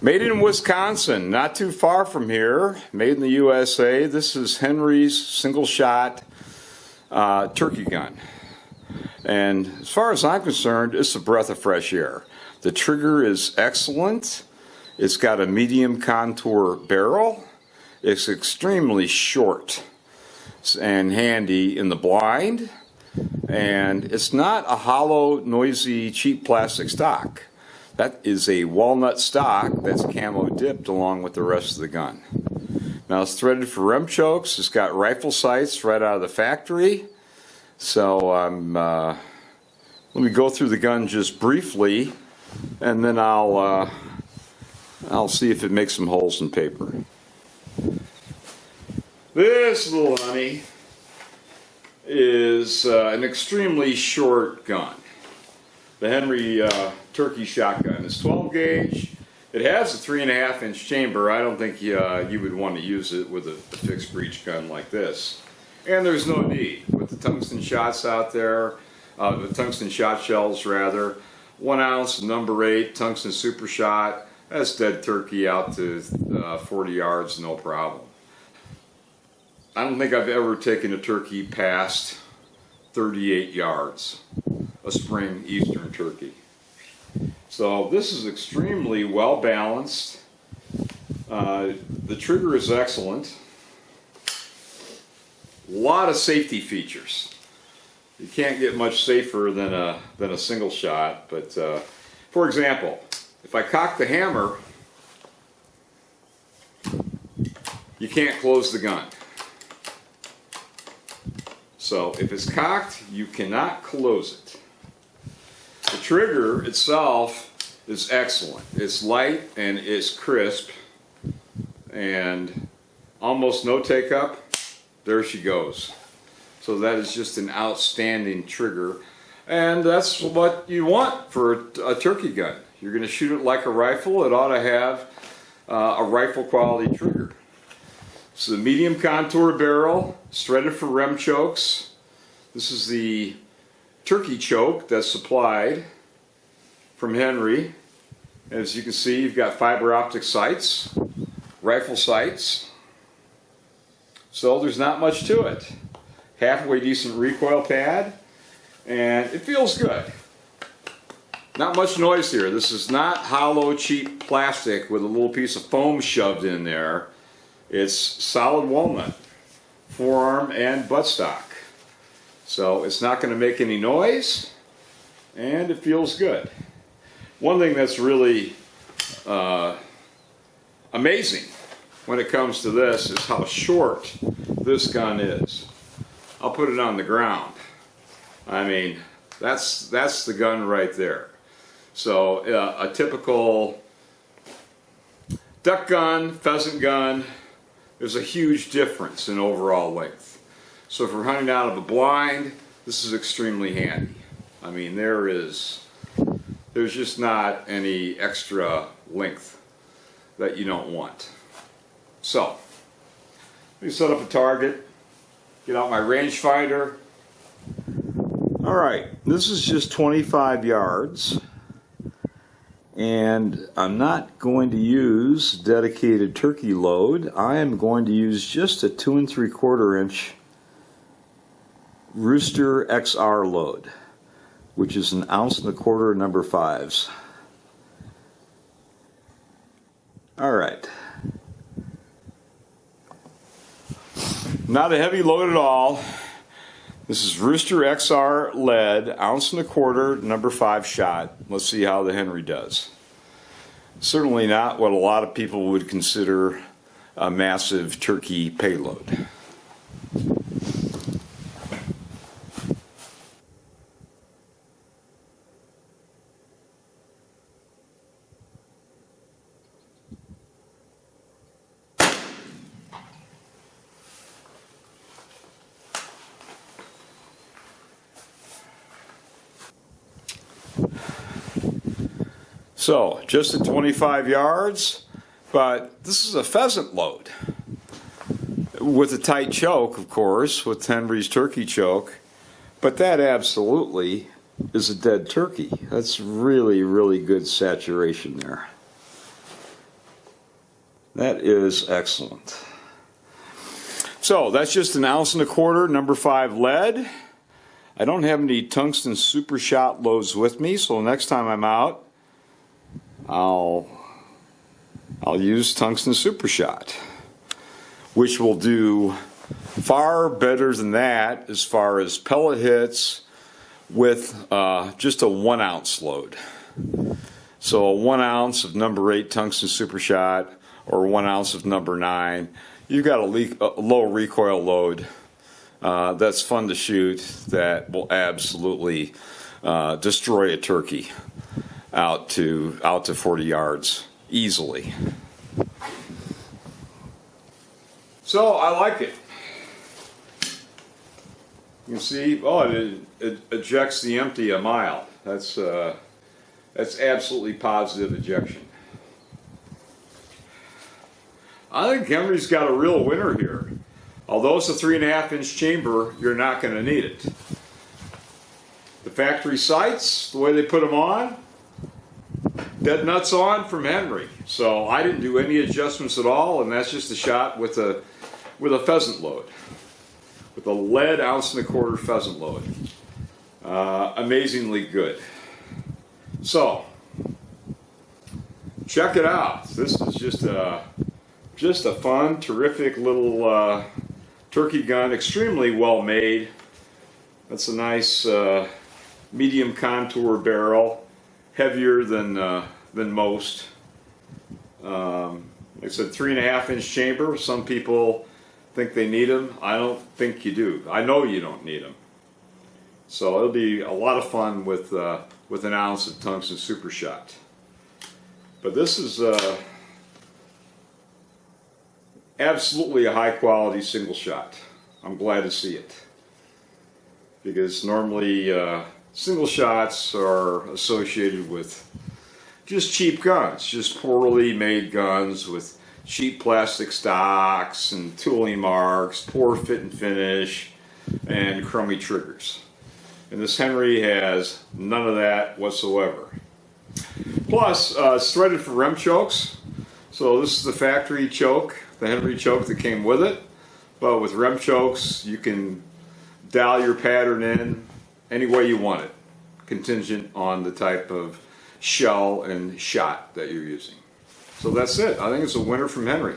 Made in Wisconsin, not too far from here. Made in the USA. This is Henry's single shot turkey gun. And as far as I'm concerned, it's a breath of fresh air. The trigger is excellent. It's got a medium contour barrel. It's extremely short and handy in the blind. And it's not a hollow, noisy, cheap plastic stock. That is a walnut stock that's camo dipped along with the rest of the gun. Now it's threaded for rem chokes. It's got rifle sights right out of the factory. So let me go through the gun just briefly, and then I'll see if it makes some holes in paper. This little honey is an extremely short gun. The Henry turkey shotgun is 12 gauge. It has a 3.5 inch chamber. I don't think you would want to use it with a fixed breech gun like this. And there's no need. With the tungsten shots out there, the tungsten shot shells rather, 1 ounce number 8 tungsten super shot, that's dead turkey out to 40 yards, no problem. I don't think I've ever taken a turkey past 38 yards, a spring eastern turkey. So this is extremely well balanced. The trigger is excellent. A lot of safety features. You can't get much safer than a single shot, but for example, if I cock the hammer, you can't close the gun. So if it's cocked, you cannot close it. The trigger itself is excellent. It's light and it's crisp and almost no take up. There she goes. So that is just an outstanding trigger, and that's what you want for a turkey gun. You're going to shoot it like a rifle. It ought to have a rifle quality trigger. So the medium contour barrel, threaded for rem chokes. This is the turkey choke that's supplied from Henry. As you can see, you've got fiber optic sights, rifle sights. So there's not much to it. Halfway decent recoil pad, and it feels good. Not much noise here. This is not hollow, cheap plastic with a little piece of foam shoved in there. It's solid walnut, forearm and buttstock. So it's not going to make any noise, and it feels good. One thing that's really amazing when it comes to this is how short this gun is. I'll put it on the ground. I mean, that's the gun right there. So a typical duck gun, pheasant gun, there's a huge difference in overall length. So if we're hunting out of a blind, this is extremely handy. I mean, there's just not any extra length that you don't want. So, let me set up a target, get out my rangefinder. Alright, this is just 25 yards. And I'm not going to use dedicated turkey load. I am going to use just a 2 3/4 inch Rooster XR load, which is 1 1/4 ounce number 5s. Alright. Not a heavy load at all. This is Rooster XR lead, 1 1/4 ounce number 5 shot. Let's see how the Henry does. Certainly not what a lot of people would consider a massive turkey payload. So, just at 25 yards, but this is a pheasant load. With a tight choke, of course, with Henry's turkey choke, but that absolutely is a dead turkey. That's really, really good saturation there. That is excellent. So that's just 1.25 ounces, number 5 lead. I don't have any tungsten super shot loads with me, so next time I'm out, I'll use tungsten super shot, which will do far better than that as far as pellet hits with just a 1 ounce load. So a 1 ounce of number 8 tungsten super shot or 1 ounce of number 9, you've got a low recoil load that's fun to shoot, that will absolutely destroy a turkey out to 40 yards easily. So I like it. You can see, it ejects the empty a mile. That's absolutely positive ejection. I think Henry's got a real winner here. Although it's a 3.5 inch chamber, you're not going to need it. The factory sights, the way they put them on, dead nuts on from Henry. So I didn't do any adjustments at all, and that's just a shot with a pheasant load, with a lead 1.25 ounce pheasant load. Amazingly good. So check it out. This is just a fun, terrific little turkey gun, extremely well made. That's a nice medium contour barrel, heavier than most. Like I said, 3.5 inch chamber. Some people think they need them. I don't think you do. I know you don't need them. So it'll be a lot of fun with 1 ounce of tungsten super shot. But this is absolutely a high quality single shot. I'm glad to see it, because normally single shots are associated with just cheap guns, just poorly made guns with cheap plastic stocks and tooling marks, poor fit and finish, and crummy triggers. And this Henry has none of that whatsoever. Plus, it's threaded for rem chokes. So this is the factory choke, the Henry choke that came with it. But with rem chokes, you can dial your pattern in any way you want it, contingent on the type of shell and shot that you're using. So that's it. I think it's a winner from Henry.